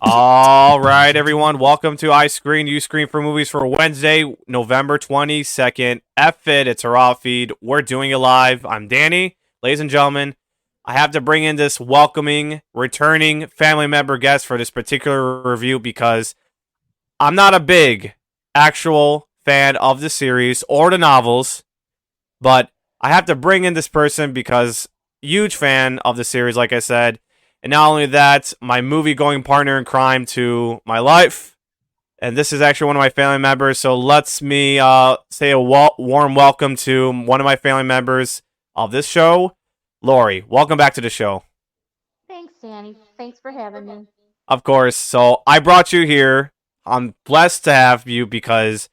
All right, everyone. Welcome to I Screen, You Screen for Movies for Wednesday, November 22nd. F it, it's a raw feed. We're doing it live. I'm Danny. Ladies and gentlemen, I have to bring in this welcoming, returning family member guest for this particular review because I'm not a big actual fan of the series or the novels, but I have to bring in this person because huge fan of the series, like I said. And not only that, my movie-going partner in crime to my life. And this is actually one of my family members. So let's me say a warm welcome to one of my family members of this show, Lori. Welcome back to the show. Thanks, Danny. Thanks for having me. Of course. So I brought you here. I'm blessed to have you because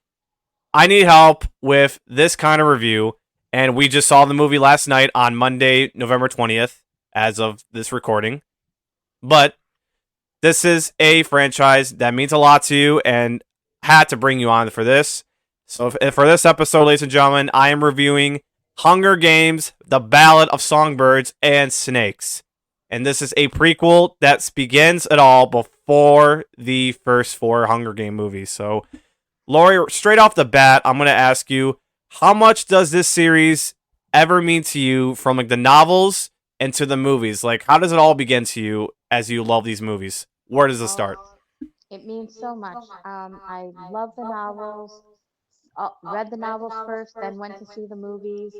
I need help with this kind of review. And we just saw the movie last night on Monday, November 20th, as of this recording. But this is a franchise that means a lot to you and had to bring you on for this. So for this episode, ladies and gentlemen, I am reviewing Hunger Games, The Ballad of Songbirds and Snakes. And this is a prequel that begins it all before the first four Hunger Game movies. So, Lori, straight off the bat, I'm going to ask you, how much does this series ever mean to you from like the novels and to the movies? Like, how does it all begin to you as you love these movies? Where does it start? It means so much. I love the novels. Read the novels first, then went to see the movies.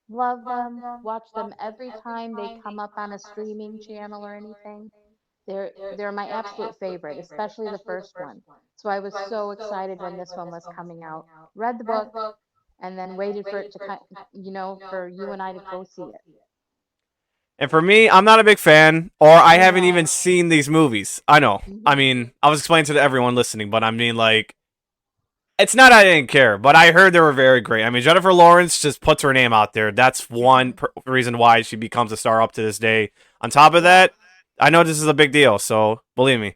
Love them. Watch them every time they come up on a streaming channel or anything. They're my absolute favorite, especially the first one. So I was so excited when this one was coming out. Read the book and then waited for it to for you and I to go see it. And for me, I'm not a big fan, or I haven't even know. seen these movies. I know. I Mhm. mean, I was explaining to everyone listening, but I mean, like, it's not I didn't care, but I heard they were very great. I mean, Jennifer Lawrence just puts her name out there. That's one reason why she becomes a star up to this day. On top of that, I know this is a big deal, so believe me.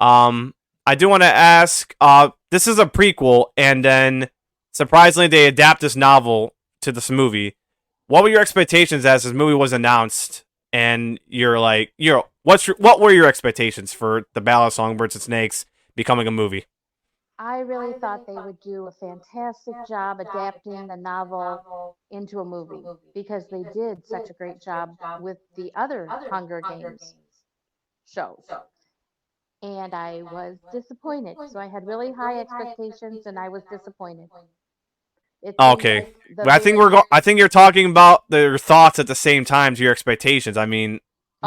I do want to ask. This is a prequel, and then surprisingly, they adapt this novel to this movie. What were your expectations as this movie was announced? And what were your expectations for the Ballad of Songbirds and Snakes becoming a movie? I really thought they would do a fantastic job adapting the novel into a movie because they did such a great job with the other Hunger Games shows. And I was disappointed. So I had really high expectations and I was disappointed. It seemed Okay, like the I think very. I think you're talking about your thoughts at the same time to your expectations. I mean,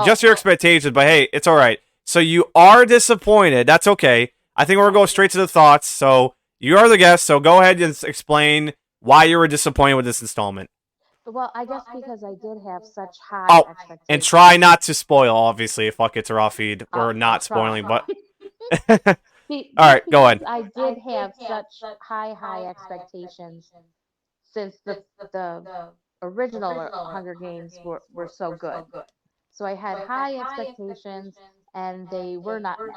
just your Oh, expectations, but hey, it's all right. So you are disappointed. That's okay. I think we're gonna go straight to the thoughts. So you are the guest. So go ahead and explain why you were disappointed with this installment. well, I guess because I did have such high Oh, and try expectations. not to spoil. Obviously, if fuck it's a raw feed, we're I'll not try. spoiling. But all Just right, go because ahead. I did have such high expectations since the original Hunger Games were so good. So I had high expectations and they were not met.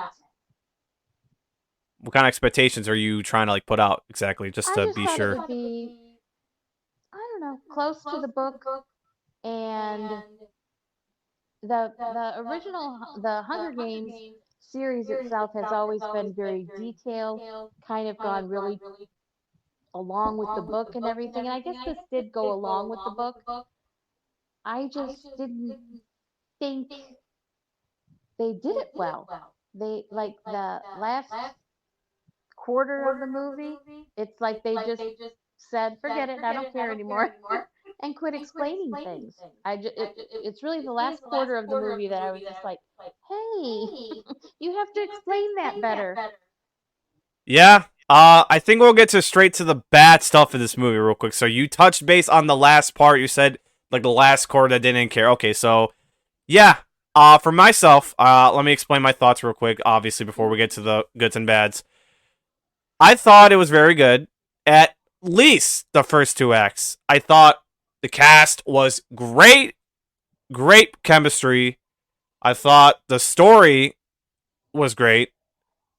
What kind of expectations are you trying to like put out exactly, just I to just be thought it sure? would be, I don't know, close to the book and the original the Hunger Games series itself has always been very detailed, kind of gone really along with the book and everything. And I guess this did go along with the book. I just didn't think they did it well. They like the last quarter of the movie, it's like they just said, "Forget it, I don't care anymore," and quit explaining things. It's really the last quarter of the movie that I was just like, "Hey, you have to explain that better." Yeah. I think we'll get to straight to the bad stuff in this movie real quick. So you touched base on the last part. You said like the last quarter that didn't care. Okay, so yeah. For myself, let me explain my thoughts real quick. Obviously, before we get to the goods and bads, I thought it was very good. At least the first two acts, I thought the cast was great. Great chemistry. I thought the story was great.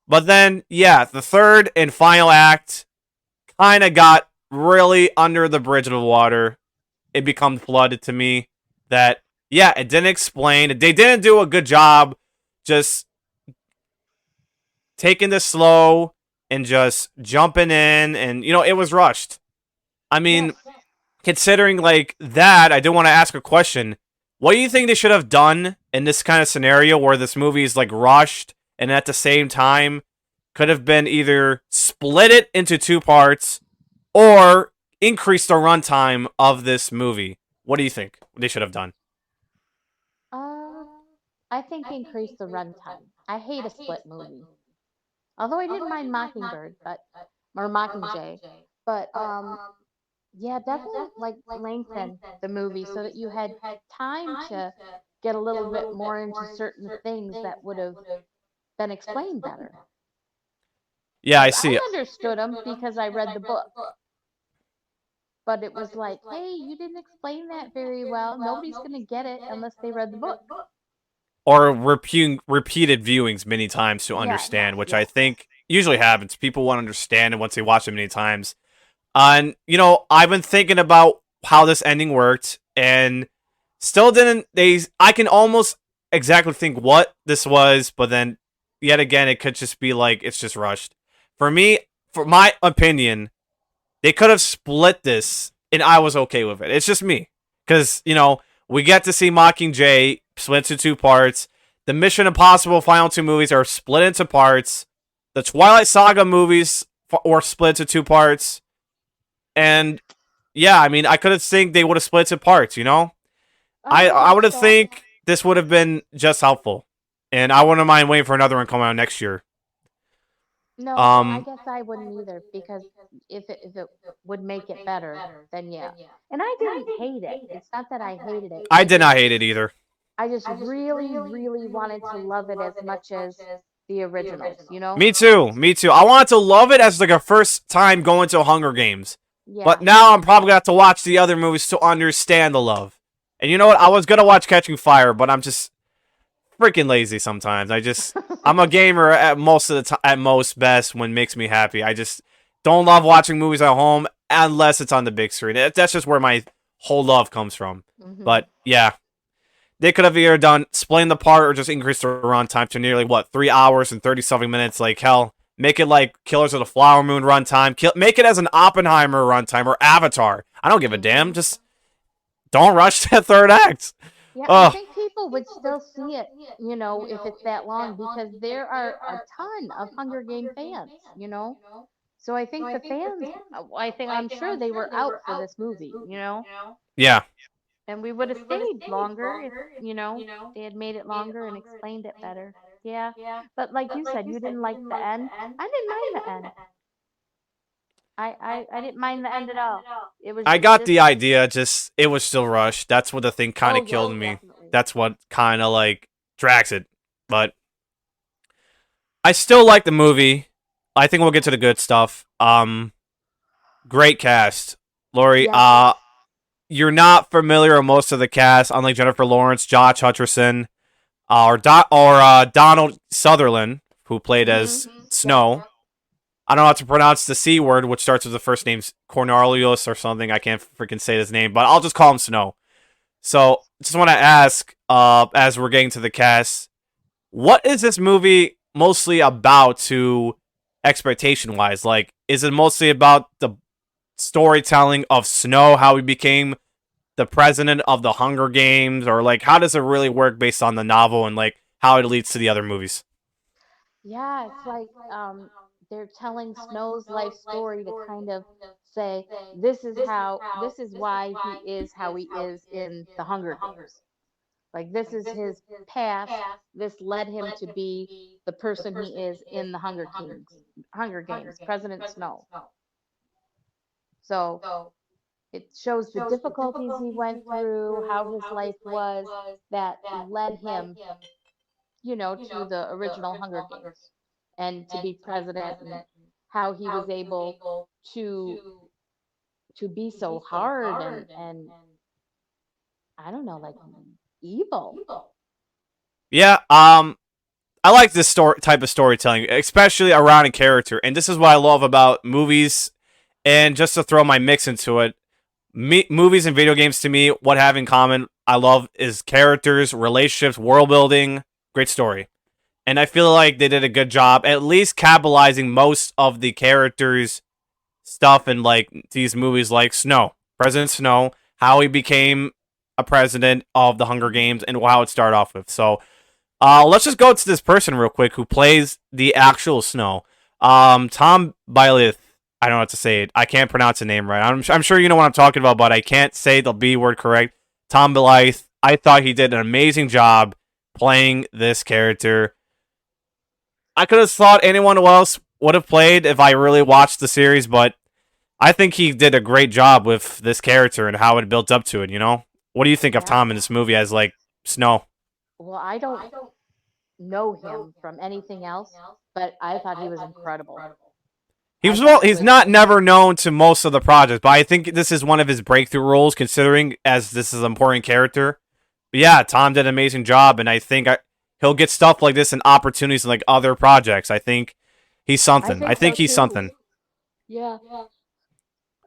But then, yeah, the third and final act kind of got really under the bridge of the water. It became flooded to me that Yeah, it didn't explain. They didn't do a good job just taking this slow and just jumping in, and it was rushed. I mean, Yes. considering like that, I do want to ask a question. What do you think they should have done in this kind of scenario where this movie is like rushed and at the same time could have been either split it into two parts or increase the runtime of this movie? What do you think they should have done? Uh, I think increase the runtime. I hate a split movie. Although I didn't mind Mockingbird, but or Mockingjay, but yeah, definitely like lengthen the movie so that you had time to get a little bit more into certain things that would have been explained better. Yeah, I Because see. I understood them because I read the book, but it was like, hey, you didn't explain that very well. Nobody's going to get it unless they read the book. Or repeated viewings many times to Yes, understand, which I yes. think usually happens. People want to understand, and once they watch it many times. And I've been thinking about how this ending worked, and still didn't. I can almost exactly think what this was, but then yet again, it could just be like it's just rushed. For me, for my opinion, they could have split this, and I was okay with it. It's just me, because we get to see Mockingjay split into two parts. The Mission Impossible final two movies are split into parts. The Twilight Saga movies were split into two parts. And yeah, I mean, I could have think they would have split into parts. I I think would have so. think this would have been just helpful, and I wouldn't mind waiting for another one coming out next year. No, I Um, guess I wouldn't either because if it would make it better, then yeah. And I didn't hate it. It's not that I hated it. I did not hate it either. I just really really wanted to love it as much as the originals, you know? Me too. Me too. I wanted to love it as like a first time going to Hunger Games, but Yeah. now I'm probably gonna have to watch the other movies to understand the love. And you know what? I was gonna watch Catching Fire, but I'm just freaking lazy sometimes. I'm a gamer at most of the time, at most best when it makes me happy. I just don't love watching movies at home unless it's on the big screen. That's just where my whole love comes from. Mhm. But yeah, they could have either done splitting the part or just increased the runtime to nearly 3 hours and 30 something minutes. Like hell, make it like Killers of the Flower Moon runtime. Make it as an Oppenheimer runtime or Avatar. I don't give a damn. Mhm. Just don't rush that third act. Yeah, I Oh think people would still see it, if it's that long because there are a ton of Hunger Game fans, you know? So I think the fans, I'm sure they were out for this movie, yeah. and we would have stayed longer if, they had made it longer and explained it better. Yeah. But like you said, you didn't like the end. I didn't mind the end. I didn't mind the end at all. It was I got just, the idea, just it was still rushed. That's what the thing kind oh, of yes, killed me. definitely. That's what kind of like drags it. But I still like the movie. I think we'll get to the good stuff. Great cast, Lori. Yes. You're not familiar with most of the cast, unlike Jennifer Lawrence, Josh Hutcherson, Donald Sutherland, who played Mhm. as Snow. I don't know how to pronounce the C word, which starts with the first name's Cornelius or something. I can't freaking say his name, but I'll just call him Snow. So, just want to ask, as we're getting to the cast, what is this movie mostly about to expectation wise? Like, is it mostly about the storytelling of Snow, how he became the president of the Hunger Games, or like, how does it really work based on the novel and like how it leads to the other movies? Yeah, it's like they're telling Snow's life story to kind of say this is why he is how he is in the Hunger Games. Like this is his past. This led him to be the person he is in the Hunger Games, President Snow. So it shows the difficulties he went through, how his life was that led him, to the original Hunger Games and to be president and how he was able to be so hard and I don't know, like evil. Yeah, I like this type of storytelling, especially around a character, and this is what I love about movies. And just to throw my mix into it, Movies and video games to me, what have in common, I love is characters, relationships, world building, great story. And I feel like they did a good job, at least capitalizing most of the characters' stuff in like these movies, like Snow, President Snow, how he became a president of the Hunger Games, and how it started off with. So, let's just go to this person real quick who plays the actual Snow. Tom Byleth. I don't know how to say it. I can't pronounce the name right. I'm sure you know what I'm talking about, but I can't say the B word correct. Tom Blythe. I thought he did an amazing job playing this character. I could have thought anyone else would have played if I really watched the series, but I think he did a great job with this character and how it built up to it, you know? What do you think of Yeah. Tom in this movie as, like, Snow? Well, I don't know him from anything else, but I thought he was incredible. I thought he He's was. not never known to most of the projects, but I think this is one of his breakthrough roles, considering as this is an important character. But yeah, Tom did an amazing job, and I think he'll get stuff like this and opportunities in like other projects. I think he's I something. I think so think he's too. something. Yeah,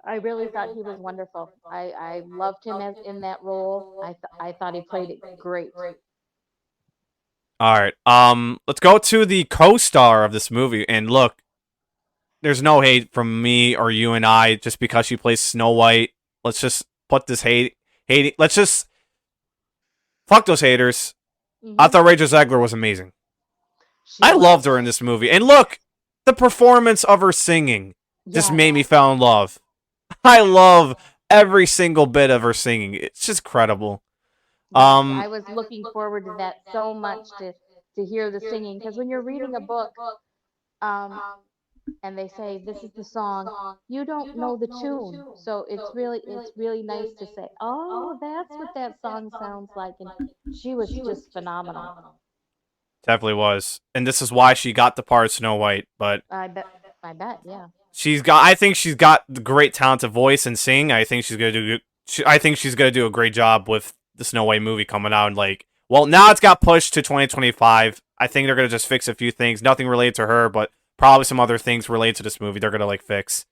I really thought he was wonderful. I loved him as in that role. I thought he played it great. All right. Let's go to the co-star of this movie, and look, there's no hate from me or you and I just because she plays Snow White. Let's just put this hating. Let's just fuck those haters. I Hmm. thought Rachel Zegler was amazing. She I loved was. her in this movie. And look, the performance of her singing just Yes. made me fall in love. I love every single bit of her singing. It's just credible. Yes, Um, I was looking forward to that so much to hear the singing because when you're reading a book, um, and they say this is the song, you don't know the tune, so it's really nice to say, oh, that's what that song sounds like, and she was just phenomenal. definitely was. And this is why she got the part of Snow White, but I bet, yeah. I think she's got the great talent to voice and sing. I think she's going to do I think she's going to do a great job with the Snow White movie coming out, and like, well, now it's got pushed to 2025. I think they're going to just fix a few things, nothing related to her, but probably some other things related to this movie they're going to like fix.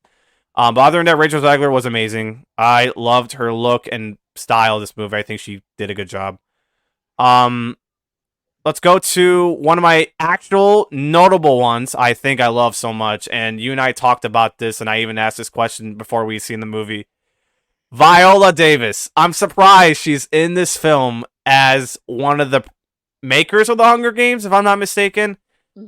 But other than that, Rachel Zegler was amazing. I loved her look and style of this movie. I think she did a good job. Um, let's go to one of my actual notable ones I think I love so much. And you and I talked about this, and I even asked this question before we seen the movie. Viola Davis. I'm surprised she's in this film as one of the makers of the Hunger Games, if I'm not mistaken.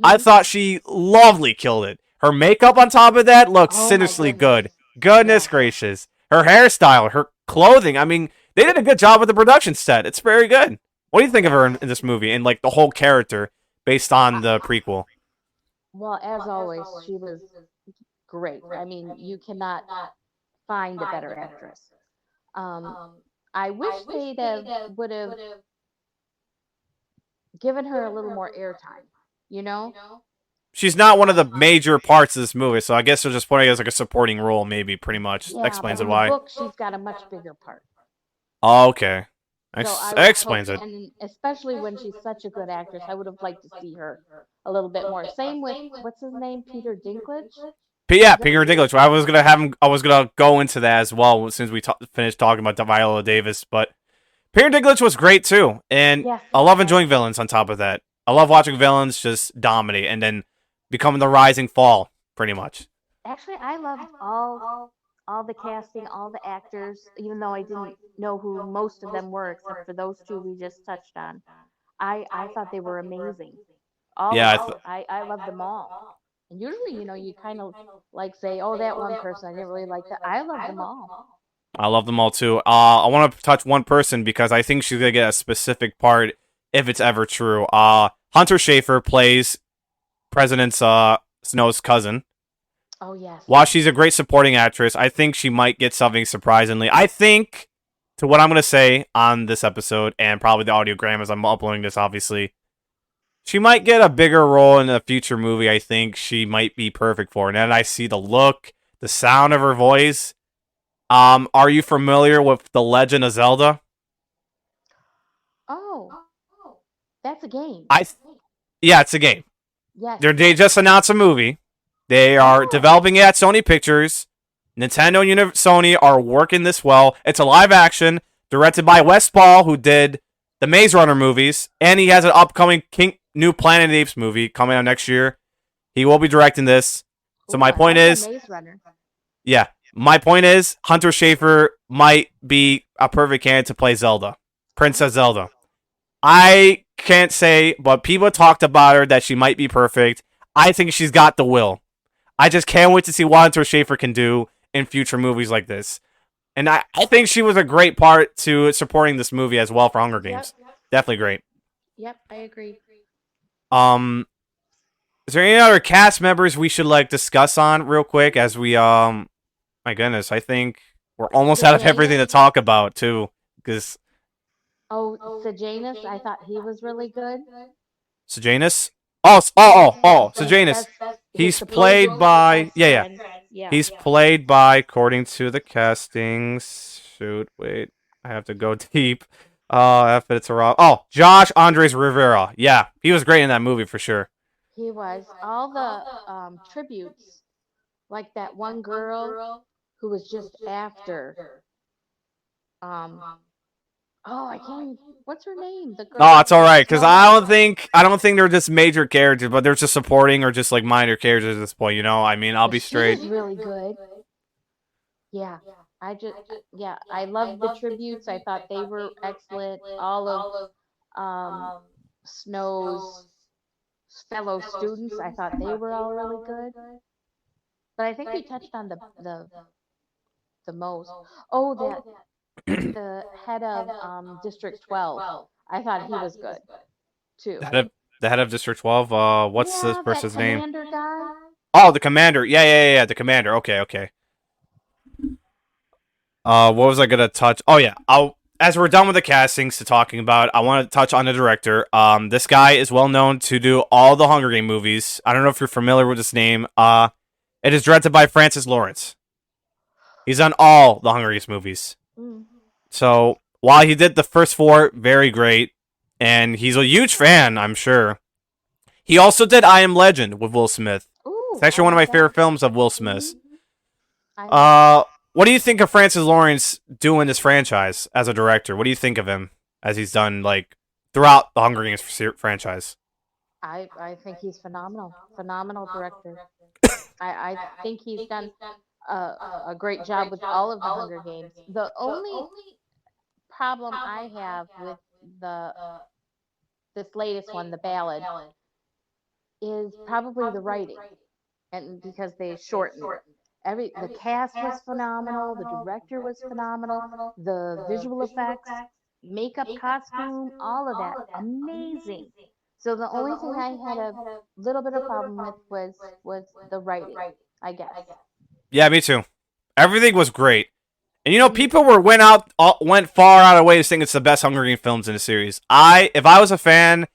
I Hmm. thought she lovely killed it. Her makeup on top of that looks Oh my sinisterly goodness. good. Goodness Yes. gracious. Her hairstyle, her clothing. I mean, they did a good job with the production set. It's very good. What do you think of her in this movie and like the whole character based on I, the prequel? well, as always, she was great. I mean, you cannot find a better actress. um I wish they'd have would have given her a little more airtime, you know. She's not one of the major parts of this movie, so I guess they're just putting her as like a supporting role, maybe, pretty much. That Yeah, but explains it in the why. book, she's got a much bigger part. Oh, okay. So I That was explains hoping, it. and especially when she's such a good actress, I would have liked to see her a little bit more. Same with what's his name, Peter Dinklage. But yeah, Is that Peter Dinklage. I was gonna have him. I was gonna go into that as well since we finished talking about Viola Davis. But Peter Dinklage was great too, and Yes. I love enjoying villains. On top of that, I love watching villains just dominate and then becoming the rising fall, pretty much. Actually, I loved all the casting, all the actors, even though I didn't know who most of them were, except for those two we just touched on. I thought they were amazing, all Yeah, of them. I loved them all. And usually, you kind of like say, oh, that one person I didn't really like that. I loved them all. I love them all too. I want to touch one person because I think she's gonna get a specific part if it's ever true. Hunter Schafer plays President Snow's cousin. Oh yes. While she's a great supporting actress, I think she might get something surprisingly. I think, to what I'm going to say on this episode, and probably the audiogram as I'm uploading this, obviously, she might get a bigger role in a future movie. I think she might be perfect for. And then I see the look, the sound of her voice. Are you familiar with The Legend of Zelda? Oh, that's a game. I, yeah, it's a game. Yes. They just announced a movie. They are Oh. developing it at Sony Pictures. Nintendo and Sony are working this well. It's a live action directed by Wes Ball, who did the Maze Runner movies, and he has an upcoming new Planet of the Apes movie coming out next year. He will be directing this. So Ooh, my I point like the is, Maze Runner. yeah, my point is, Hunter Schafer might be a perfect candidate to play Zelda, Princess Zelda. I can't say, but people talked about her that she might be perfect. I think she's got the will. I just can't wait to see what Hunter Schafer can do in future movies like this. And I think she was a great part to supporting this movie as well for Hunger Games. Yep. Definitely great. Yep, I agree. Um, is there any other cast members we should like discuss on real quick as we my goodness, I think we're almost out of everything to talk about too. Because Oh, Sejanus, I thought he was really good. Sejanus. Sejanus. That's his He's supposed played by best friend. Yeah. He's played by, according to the castings. Shoot, wait, I have to go deep. If it's wrong. Oh, Josh Andres Rivera. Yeah, he was great in that movie for sure. He was. All the tributes, like that one girl who was just after. Um, oh, I can't. What's her name? The girl No, with it's all the right because snowman. I don't think they're just major characters, but they're just supporting or just like minor characters at this point. You know, I mean, I'll But be she straight. was really good. Yeah. Yeah, I loved the tributes. I thought they were excellent. All of um, Snow's fellow students, I thought they were all really good. But I think we touched on the most. Oh, that the head of District 12. I thought he was good too. The head of District 12. What's this Yeah, that person's name? commander guy. Oh, the commander. Yeah. The commander. Okay. What was I gonna touch? Oh yeah. As we're done with the castings to talking about, I want to touch on the director. This guy is well known to do all the Hunger Game movies. I don't know if you're familiar with this name. It is directed by Francis Lawrence. He's done all the Hunger Games movies. Mm. So while he did the first four, very great, and he's a huge fan, I'm sure. He also did I Am Legend with Will Smith. Ooh, It's actually I one of like my favorite that. films of Will Smith. I like What do you think of Francis Lawrence doing this franchise as a director? What do you think of him as he's done like throughout the Hunger Games franchise? I think he's phenomenal. Phenomenal director. I think he's done a great job with all of the Hunger Games. The only problem I have with the this latest one, the Ballad, is probably the writing, and because they shortened the cast was phenomenal, the director was phenomenal, the visual effects, makeup, costume, all of that amazing. So the only thing I had a little bit of problem with was the writing, I guess. Yeah, me too. Everything was great. And Hmm. people went far out of the way to think it's the best Hunger Games films in the series. If I was a fan,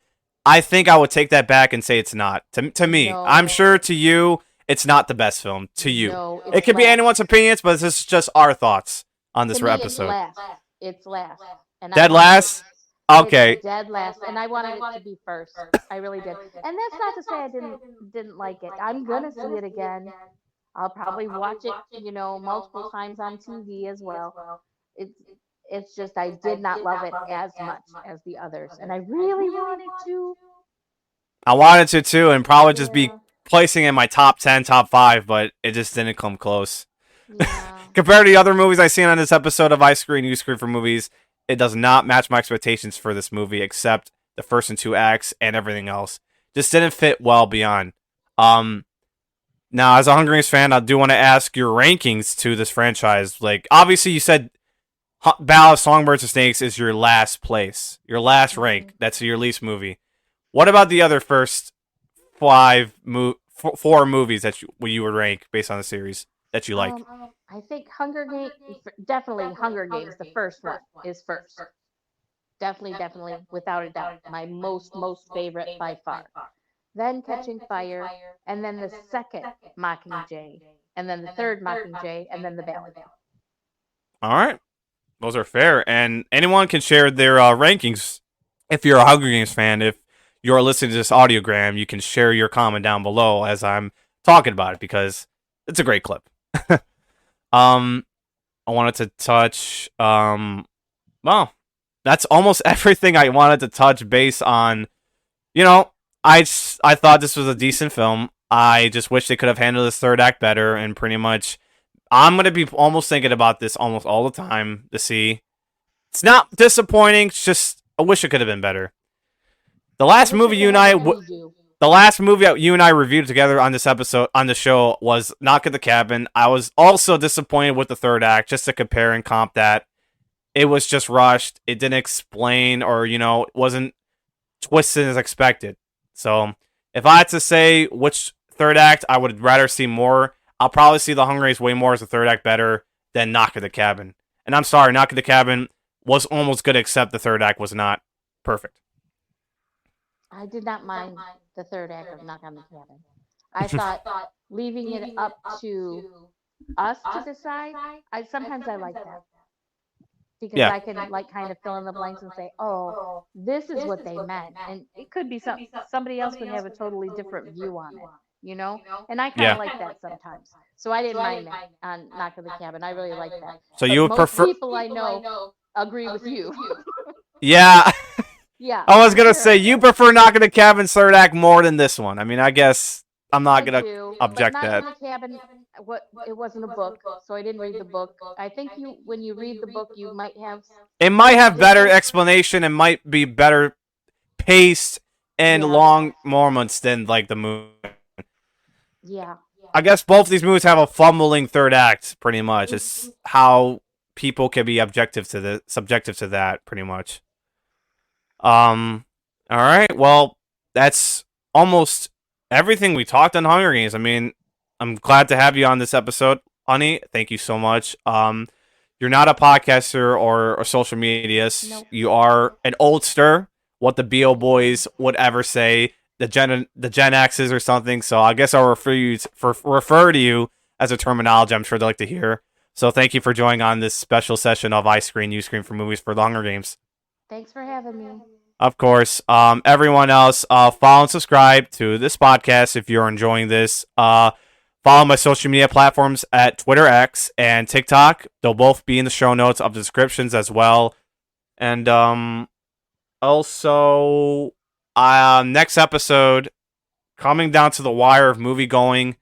I think I would take that back and say it's not. To me, I'm No, sure to you, it's not the best film. To you, no, it it's could be last. anyone's opinions, but this is just our thoughts on To this me, it's episode. last. It's last, and I Dead wanted it. last. It's Okay. dead last, and I wanted it to be first. I really did. And that's not to say I didn't like it. I'm gonna see it again. I'll probably watch it, multiple times on TV as well. It's it's just I did not love it as much as the others, and I really wanted to. I wanted to too, and probably just be Yeah, placing in my top 10, top 5, but it just didn't come close. yeah. Compared to the other movies I've seen on this episode of I Screen, You Screen for Movies, it does not match my expectations for this movie, except the first and two acts and everything else. Just didn't fit well beyond. Um, Now, as a Hunger Games fan, I do want to ask your rankings to this franchise. Like, obviously, you said Ballad, Songbirds, and Snakes is your last place, your last Mhm. rank. That's your least movie. What about the other first four movies that you would rank based on the series that you like? Um, I think Hunger Games, definitely Hunger Games. The first one is first. Definitely, definitely, without a doubt, my most favorite by far. Then Catching Fire, and then the second Mockingjay, and then the third Mockingjay, and then the Ballad. All right, those are fair, and anyone can share their rankings. If you're a Hunger Games fan, if you're listening to this audiogram, you can share your comment down below as I'm talking about it because it's a great clip. Um, I wanted to touch. Well, that's almost everything I wanted to touch base on. You know, I thought this was a decent film. I just wish they could have handled this third act better, and pretty much I'm gonna be almost thinking about this almost all the time to see. It's not disappointing. It's just I wish it could have been better. The I last wish it movie you could and have I, been a redo. the last movie that you and I reviewed together on this episode on the show was Knock at the Cabin. I was also disappointed with the third act, just to compare and comp that. It was just rushed. It didn't explain, or it wasn't twisted as expected. So if I had to say which third act I would rather see more, I'll probably see The Hunger Games way more as the third act better than Knock at the Cabin. And I'm sorry, Knock at the Cabin was almost good, except the third act was not perfect. I did not mind the third act of Knock on the Cabin. I thought leaving it up to us to decide. I like that because Yeah, I can like kind of fill in the blanks and say, "Oh, this is what they meant," and it could be somebody else would have a totally different view on it, you know. And I kind yeah. of like that sometimes, so I didn't mind that on Knock of the Cabin. I really like that, So you but would most prefer? people I know agree with you. Yeah, Yeah, I was for gonna say sure. you prefer Knock at the Cabin's third act more than this one. I mean, I guess I'm not I gonna do, but object Knock that. on the Cabin, what it wasn't a book, so I didn't read the book. I think when you read the book, you might have It might something have better different. explanation and might be better paced and Yeah, long moments than like the movie. yeah. I guess both of these movies have a fumbling third act, pretty much. It's how people can be subjective to that, pretty much. Um, all right. Well, that's almost everything we talked on Hunger Games. I mean, I'm glad to have you on this episode, Honey. Thank you so much. You're not a podcaster or social medias. Nope. You are an oldster. What the BO boys would ever say, the Gen X's or something. So I guess I'll refer to you as a terminology I'm sure they like to hear. So thank you for joining on this special session of I Screen, You Screen for Movies for the Hunger Games. Thanks for having me. Of course. Everyone else, follow and subscribe to this podcast if you're enjoying this. Follow my social media platforms at Twitter X and TikTok. They'll both be in the show notes of the descriptions as well. And also, next episode, coming down to the wire of movie going.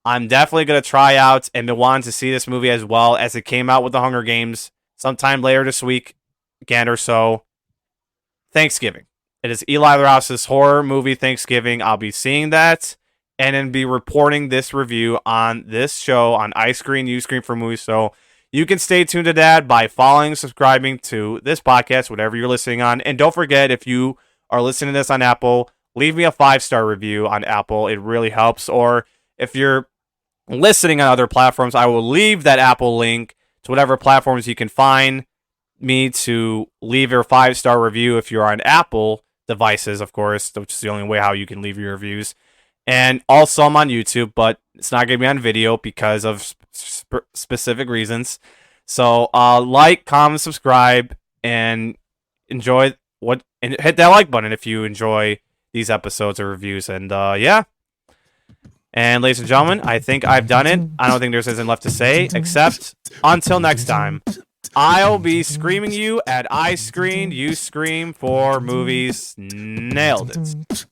I'm definitely gonna try out and been wanting to see this movie as well as it came out with the Hunger Games sometime later this week, again or so. Thanksgiving. It is Eli Rouse's horror movie Thanksgiving. I'll be seeing that and then be reporting this review on this show on I Screen, You Screen for Movies. So you can stay tuned to that by following and subscribing to this podcast, whatever you're listening on. And don't forget, if you are listening to this on Apple, leave me a 5-star review on Apple. It really helps. Or if you're listening on other platforms, I will leave that Apple link to whatever platforms you can find me to leave your 5-star review if you're on Apple devices, of course, which is the only way how you can leave your reviews. And also, I'm on YouTube, but it's not going to be on video because of specific reasons. So, like, comment, subscribe, and enjoy and hit that like button if you enjoy these episodes or reviews. And yeah. And ladies and gentlemen, I think I've done it. I don't think there's anything left to say except until next time. I'll be screaming you at I Screen, You Scream for Movies. Nailed it.